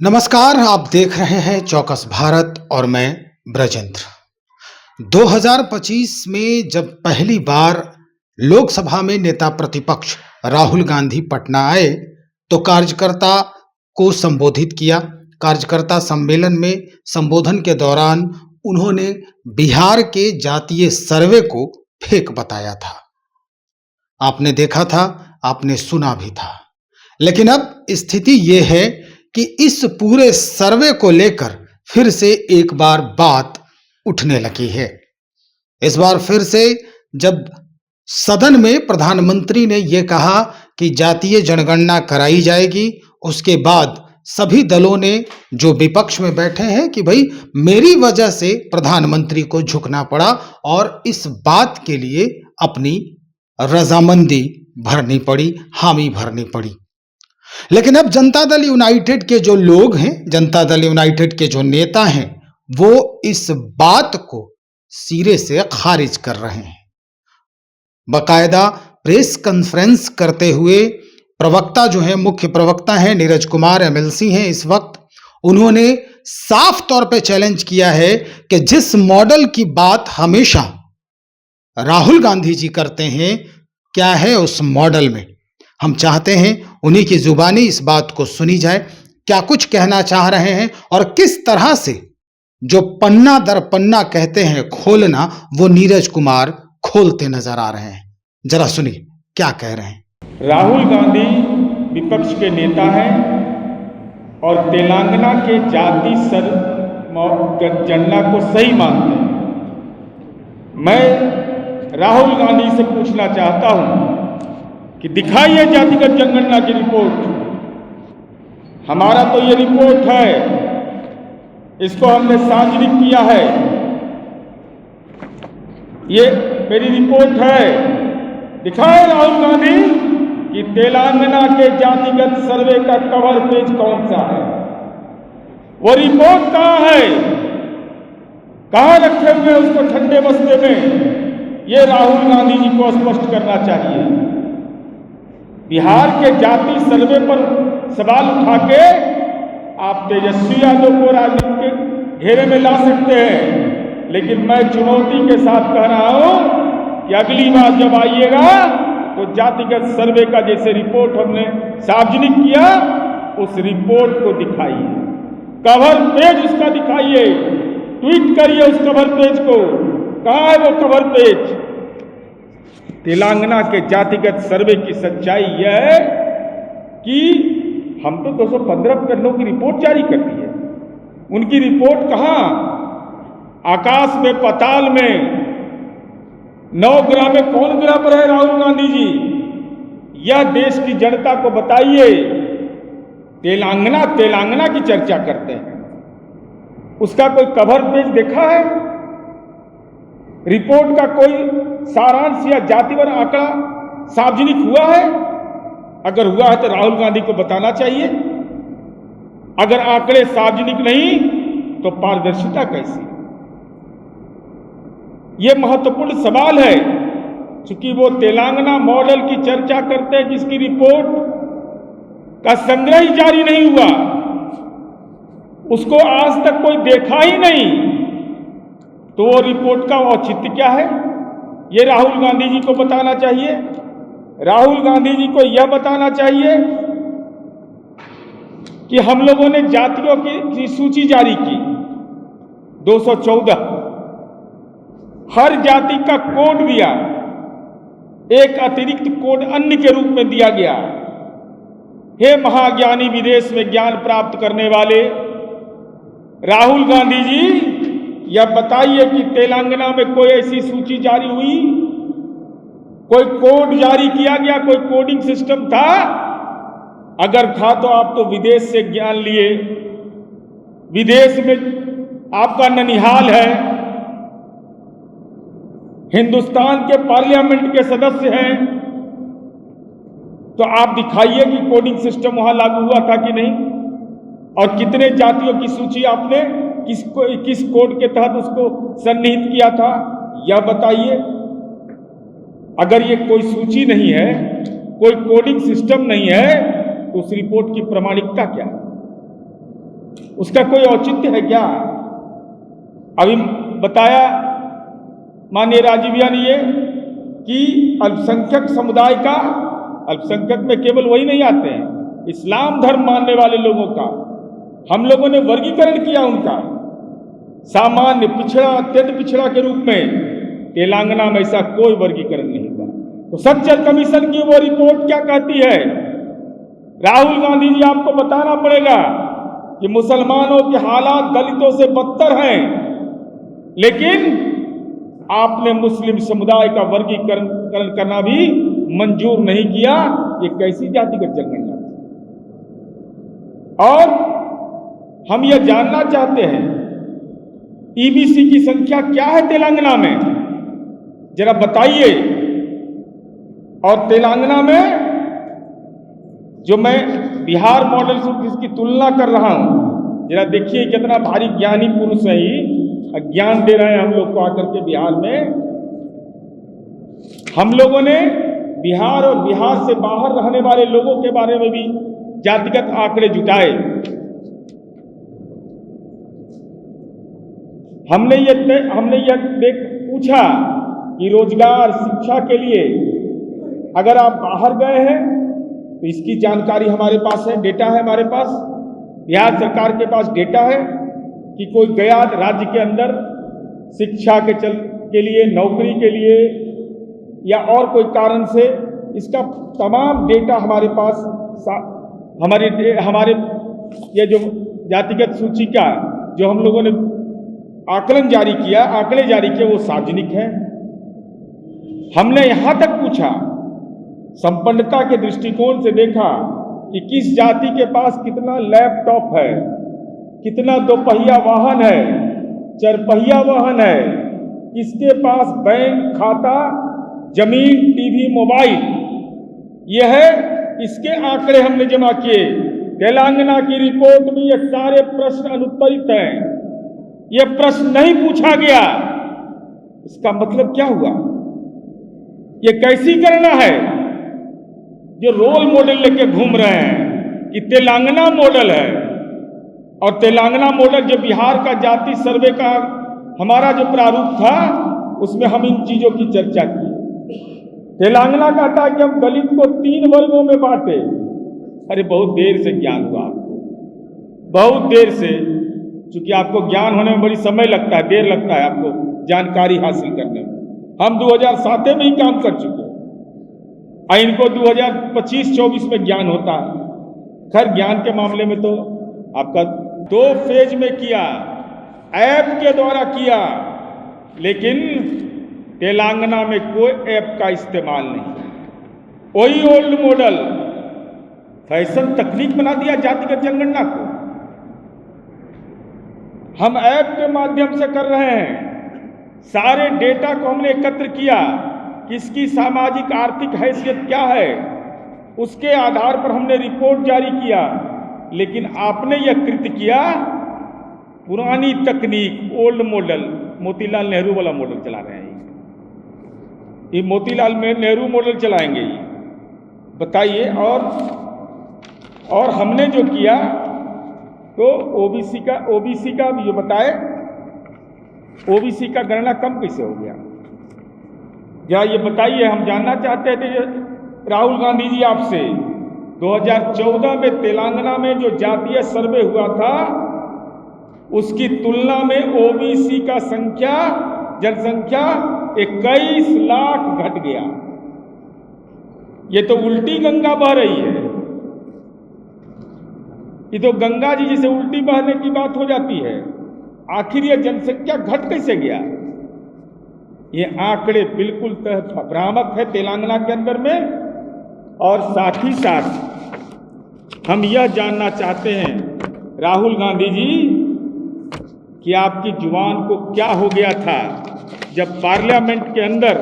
नमस्कार, आप देख रहे हैं चौकस भारत और मैं ब्रजेंद्र। 2025 में जब पहली बार लोकसभा में नेता प्रतिपक्ष राहुल गांधी पटना आए तो कार्यकर्ता को संबोधित किया। कार्यकर्ता सम्मेलन में संबोधन के दौरान उन्होंने बिहार के जातीय सर्वे को फेक बताया था। आपने देखा था, आपने सुना भी था। लेकिन अब स्थिति ये है कि इस पूरे सर्वे को लेकर फिर से एक बार बात उठने लगी है। इस बार फिर से जब सदन में प्रधानमंत्री ने यह कहा कि जातीय जनगणना कराई जाएगी, उसके बाद सभी दलों ने जो विपक्ष में बैठे हैं कि भाई मेरी वजह से प्रधानमंत्री को झुकना पड़ा और इस बात के लिए अपनी रजामंदी भरनी पड़ी, हामी भरनी पड़ी। लेकिन अब जनता दल यूनाइटेड के जो लोग हैं, जनता दल यूनाइटेड के जो नेता हैं, वो इस बात को सिरे से खारिज कर रहे हैं। बाकायदा प्रेस कॉन्फ्रेंस करते हुए प्रवक्ता जो है, मुख्य प्रवक्ता हैं नीरज कुमार एमएलसी हैं इस वक्त, उन्होंने साफ तौर पे चैलेंज किया है कि जिस मॉडल की बात हमेशा राहुल गांधी जी करते हैं, क्या है उस मॉडल में। हम चाहते हैं उन्हीं की जुबानी इस बात को सुनी जाए, क्या कुछ कहना चाह रहे हैं और किस तरह से जो पन्ना दर पन्ना कहते हैं खोलना, वो नीरज कुमार खोलते नजर आ रहे हैं। जरा सुनिए क्या कह रहे हैं। राहुल गांधी विपक्ष के नेता हैं और तेलंगाना के जाति जनगणना को सही मानते हैं। मैं राहुल गांधी से पूछना चाहता हूं कि दिखाइए जातिगत जनगणना की रिपोर्ट। हमारा तो ये रिपोर्ट है, इसको हमने सार्वजनिक किया है, ये मेरी रिपोर्ट है। दिखाए राहुल गांधी कि तेलंगाना के जातिगत सर्वे का कवर पेज कौन सा है, वो रिपोर्ट कहाँ है, कहाँ रखे हुए उसको ठंडे बस्ते में, ये राहुल गांधी जी को स्पष्ट करना चाहिए। बिहार के जाति सर्वे पर सवाल उठा के आप तेजस्वी यादव को राजनीति के घेरे में ला सकते हैं, लेकिन मैं चुनौती के साथ कह रहा हूं कि अगली बार जब आइएगा तो जातिगत सर्वे का जैसे रिपोर्ट हमने सार्वजनिक किया, उस रिपोर्ट को दिखाइए, कवर पेज उसका दिखाइए, ट्वीट करिए उस कवर पेज को। कहाँ है वो कवर पेज? तेलंगाना के जातिगत सर्वे की सच्चाई यह है कि हम तो 215 पन्नों की रिपोर्ट जारी कर दी है, उनकी रिपोर्ट कहाँ? आकाश में पाताल में, 9 ग्राम में कौन गिरा पर है राहुल गांधी जी? यह देश की जनता को बताइए। तेलंगाना की चर्चा करते हैं, उसका कोई कवर पेज देखा है? रिपोर्ट का कोई सारांश या जातिवार आंकड़ा सार्वजनिक हुआ है? अगर हुआ है तो राहुल गांधी को बताना चाहिए। अगर आंकड़े सार्वजनिक नहीं तो पारदर्शिता कैसी? ये महत्वपूर्ण सवाल है, क्योंकि वो तेलंगाना मॉडल की चर्चा करते हैं जिसकी रिपोर्ट का संग्रह ही जारी नहीं हुआ, उसको आज तक कोई देखा ही नहीं, तो वो रिपोर्ट का औचित्य क्या है? ये राहुल गांधी जी को बताना चाहिए। राहुल गांधी जी को यह बताना चाहिए कि हम लोगों ने जातियों की सूची जारी की 214, हर जाति का कोड दिया, एक अतिरिक्त कोड अन्य के रूप में दिया गया। हे महाज्ञानी, विदेश में ज्ञान प्राप्त करने वाले राहुल गांधी जी, यह बताइए कि तेलंगाना में कोई ऐसी सूची जारी हुई, कोई कोड जारी किया गया, कोई कोडिंग सिस्टम था? अगर था तो आप तो विदेश से ज्ञान लिए, विदेश में आपका ननिहाल है, हिंदुस्तान के पार्लियामेंट के सदस्य हैं, तो आप दिखाइए कि कोडिंग सिस्टम वहां लागू हुआ था कि नहीं, और कितने जातियों की सूची आपने किस कोड के तहत उसको सन्निहित किया था, यह बताइए। अगर ये कोई सूची नहीं है, कोई कोडिंग सिस्टम नहीं है, तो उस रिपोर्ट की प्रामाणिकता क्या है? उसका कोई औचित्य है क्या? अभी बताया माननीय राजीव भैया ने ये कि अल्पसंख्यक समुदाय का, अल्पसंख्यक में केवल वही नहीं आते हैं, इस्लाम धर्म मानने वाले लोगों का हम लोगों ने वर्गीकरण किया, उनका सामान्य, पिछड़ा, अत्यंत पिछड़ा के रूप में। तेलंगाना में ऐसा कोई वर्गीकरण नहीं हुआ। तो सच्चर कमीशन की वो रिपोर्ट क्या कहती है? राहुल गांधी जी, आपको बताना पड़ेगा कि मुसलमानों के हालात दलितों से बदतर हैं, लेकिन आपने मुस्लिम समुदाय का वर्गीकरण करना भी मंजूर नहीं किया। ये कैसी जातिगत जनगणना थी? और हम यह जानना चाहते हैं ईबीसी की संख्या क्या है तेलंगाना में, जरा बताइए। और तेलंगाना में जो मैं बिहार मॉडल से जिसकी तुलना कर रहा हूं, जरा देखिए कितना भारी ज्ञानी पुरुष है ही, ज्ञान दे रहे हैं हम लोग को आकर के। बिहार में हम लोगों ने बिहार और बिहार से बाहर रहने वाले लोगों के बारे में भी जातिगत आंकड़े जुटाए। हमने यह पूछा कि रोजगार, शिक्षा के लिए अगर आप बाहर गए हैं तो इसकी जानकारी हमारे पास है, डेटा है हमारे पास। बिहार सरकार के पास डेटा है कि कोई गया राज्य के अंदर शिक्षा के लिए, नौकरी के लिए या और कोई कारण से, इसका तमाम डेटा हमारे पास, हमारे ये जो जातिगत सूची का जो हम लोगों ने आकलन जारी किया, आंकड़े जारी किए, वो सार्वजनिक है। हमने यहां तक पूछा, संपन्नता के दृष्टिकोण से देखा कि किस जाति के पास कितना लैपटॉप है, कितना दोपहिया वाहन है, चरपहिया वाहन है, किसके पास बैंक खाता, जमीन, टीवी, मोबाइल, यह है, इसके आंकड़े हमने जमा किए। तेलंगाना की रिपोर्ट में ये सारे प्रश्न अनुत्तरित हैं। यह प्रश्न नहीं पूछा गया। इसका मतलब क्या हुआ? ये कैसी गणना है जो रोल मॉडल लेके घूम रहे हैं कि तेलंगाना मॉडल है? और तेलंगाना मॉडल जो बिहार का जाति सर्वे का हमारा जो प्रारूप था, उसमें हम इन चीजों की चर्चा की। तेलंगाना कहता है कि हम दलित को 3 वर्गों में बांटे। अरे बहुत देर से ज्ञान हुआ आपको, बहुत देर से, क्योंकि आपको ज्ञान होने में बड़ी समय लगता है, देर लगता है आपको जानकारी हासिल करने में। हम 2007 में ही काम कर चुके हैं, इनको 2025-24 में ज्ञान होता है। खैर, ज्ञान के मामले में तो आपका 2 फेज में किया, ऐप के द्वारा किया, लेकिन तेलंगाना में कोई ऐप का इस्तेमाल नहीं। वही ओल्ड मॉडल, फैशन तकनीक बना दिया जातिगत जनगणना को। हम ऐप के माध्यम से कर रहे हैं। सारे डेटा को हमने एकत्र किया, किसकी सामाजिक आर्थिक हैसियत क्या है, उसके आधार पर हमने रिपोर्ट जारी किया। लेकिन आपने यह कृत्य किया पुरानी तकनीक, ओल्ड मॉडल, मोतीलाल नेहरू वाला मॉडल चला रहे हैं। ये मोतीलाल नेहरू मॉडल चलाएंगे ये, बताइए। और हमने जो किया तो ओबीसी का भी जो बताए, ओबीसी का गणना कम कैसे हो गया? क्या ये बताइए, हम जानना चाहते थे राहुल गांधी जी आपसे। 2014 में तेलंगाना में जो जातीय सर्वे हुआ था, उसकी तुलना में ओबीसी का जनसंख्या 21 लाख घट गया। ये तो उल्टी गंगा बह रही है। ये तो गंगा जी जैसे उल्टी बहने की बात हो जाती है। आखिर ये जनसंख्या घट कैसे गया? ये आंकड़े बिल्कुल भ्रामक है तेलंगाना के अंदर में। और साथ ही साथ हम यह जानना चाहते हैं राहुल गांधी जी कि आपकी जुबान को क्या हो गया था जब पार्लियामेंट के अंदर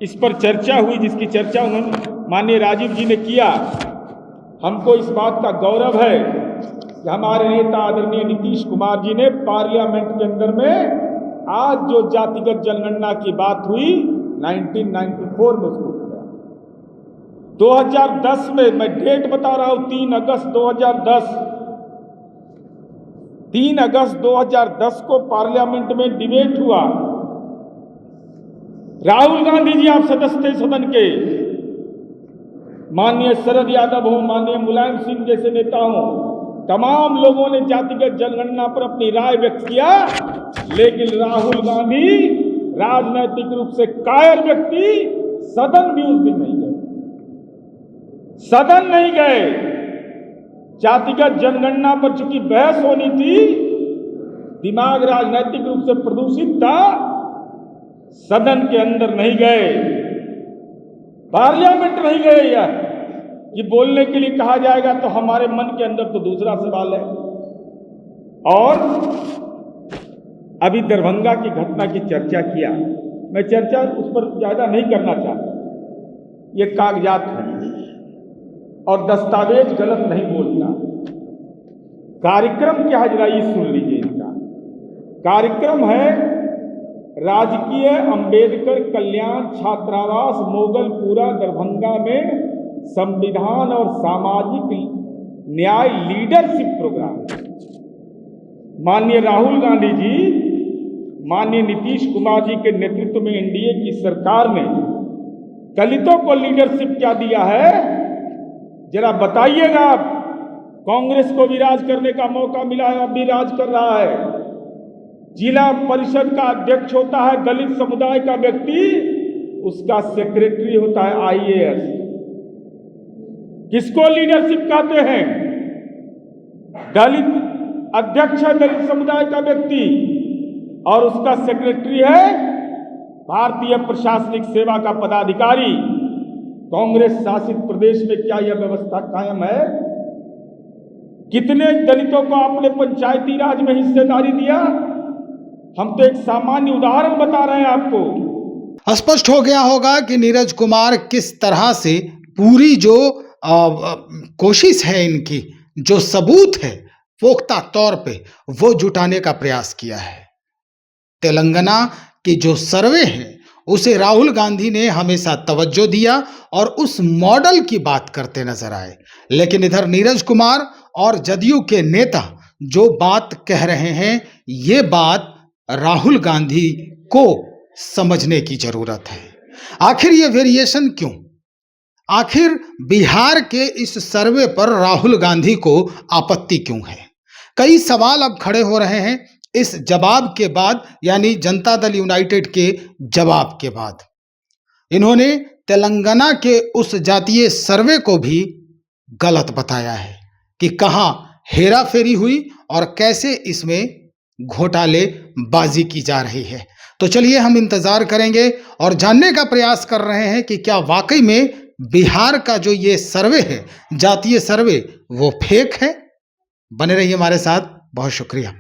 इस पर चर्चा हुई, जिसकी चर्चा उन्होंने माननीय राजीव जी ने किया। हमको इस बात का गौरव है कि हमारे नेता आदरणीय नीतीश कुमार जी ने पार्लियामेंट के अंदर में आज जो जातिगत जनगणना की बात हुई 1994 में उसको किया। 2010 में, मैं डेट बता रहा हूं, 3 अगस्त 2010 3 अगस्त 2010 को पार्लियामेंट में डिबेट हुआ। राहुल गांधी जी आप सदस्य थे सदन के, माननीय शरद यादव हो, माननीय मुलायम सिंह जैसे नेता हो, तमाम लोगों ने जातिगत जनगणना पर अपनी राय व्यक्त किया, लेकिन राहुल गांधी राजनैतिक रूप से कायर व्यक्ति सदन भी उस दिन नहीं गए, सदन नहीं गए। जातिगत जनगणना पर चूंकि बहस होनी थी, दिमाग राजनैतिक रूप से प्रदूषित था, सदन के अंदर नहीं गए, पार्लियामेंट नहीं गए। यार ये बोलने के लिए कहा जाएगा तो हमारे मन के अंदर तो दूसरा सवाल है। और अभी दरभंगा की घटना की चर्चा किया, मैं चर्चा उस पर ज्यादा नहीं करना चाहता, ये कागजात है और दस्तावेज गलत नहीं बोलता। कार्यक्रम क्या है जरा ये सुन लीजिए। इनका कार्यक्रम है राजकीय अंबेडकर कल्याण छात्रावास मोगलपुरा दरभंगा में संविधान और सामाजिक न्याय लीडरशिप प्रोग्राम। माननीय राहुल गांधी जी, माननीय नीतीश कुमार जी के नेतृत्व में एनडीए की सरकार ने दलितों को लीडरशिप क्या दिया है, जरा बताइएगा। आप कांग्रेस को भी राज करने का मौका मिला है, अब भी राज कर रहा है। जिला परिषद का अध्यक्ष होता है दलित समुदाय का व्यक्ति, उसका सेक्रेटरी होता है आईएएस। किसको लीडरशिप कहते हैं? दलित अध्यक्ष है दलित समुदाय का व्यक्ति और उसका सेक्रेटरी है भारतीय प्रशासनिक सेवा का पदाधिकारी। कांग्रेस शासित प्रदेश में क्या यह व्यवस्था कायम है? कितने दलितों को आपने पंचायती राज में हिस्सेदारी दिया? हम तो एक सामान्य उदाहरण बता रहे हैं आपको। स्पष्ट हो गया होगा कि नीरज कुमार किस तरह से पूरी जो कोशिश है इनकी, जो सबूत है पुख्ता तौर पे वो जुटाने का प्रयास किया है। तेलंगाना की जो सर्वे है उसे राहुल गांधी ने हमेशा तवज्जो दिया और उस मॉडल की बात करते नजर आए, लेकिन इधर नीरज कुमार और जदयू के नेता जो बात कह रहे हैं, ये बात राहुल गांधी को समझने की जरूरत है। आखिर ये वेरिएशन क्यों? आखिर बिहार के इस सर्वे पर राहुल गांधी को आपत्ति क्यों है? कई सवाल अब खड़े हो रहे हैं इस जवाब के बाद, यानी जनता दल यूनाइटेड के जवाब के बाद। इन्होंने तेलंगाना के उस जातीय सर्वे को भी गलत बताया है कि कहां हेरा फेरी हुई और कैसे इसमें घोटाले बाजी की जा रही है। तो चलिए हम इंतजार करेंगे और जानने का प्रयास कर रहे हैं कि क्या वाकई में बिहार का जो ये सर्वे है, जातीय सर्वे, वो फेक है। बने रहिए हमारे साथ। बहुत शुक्रिया।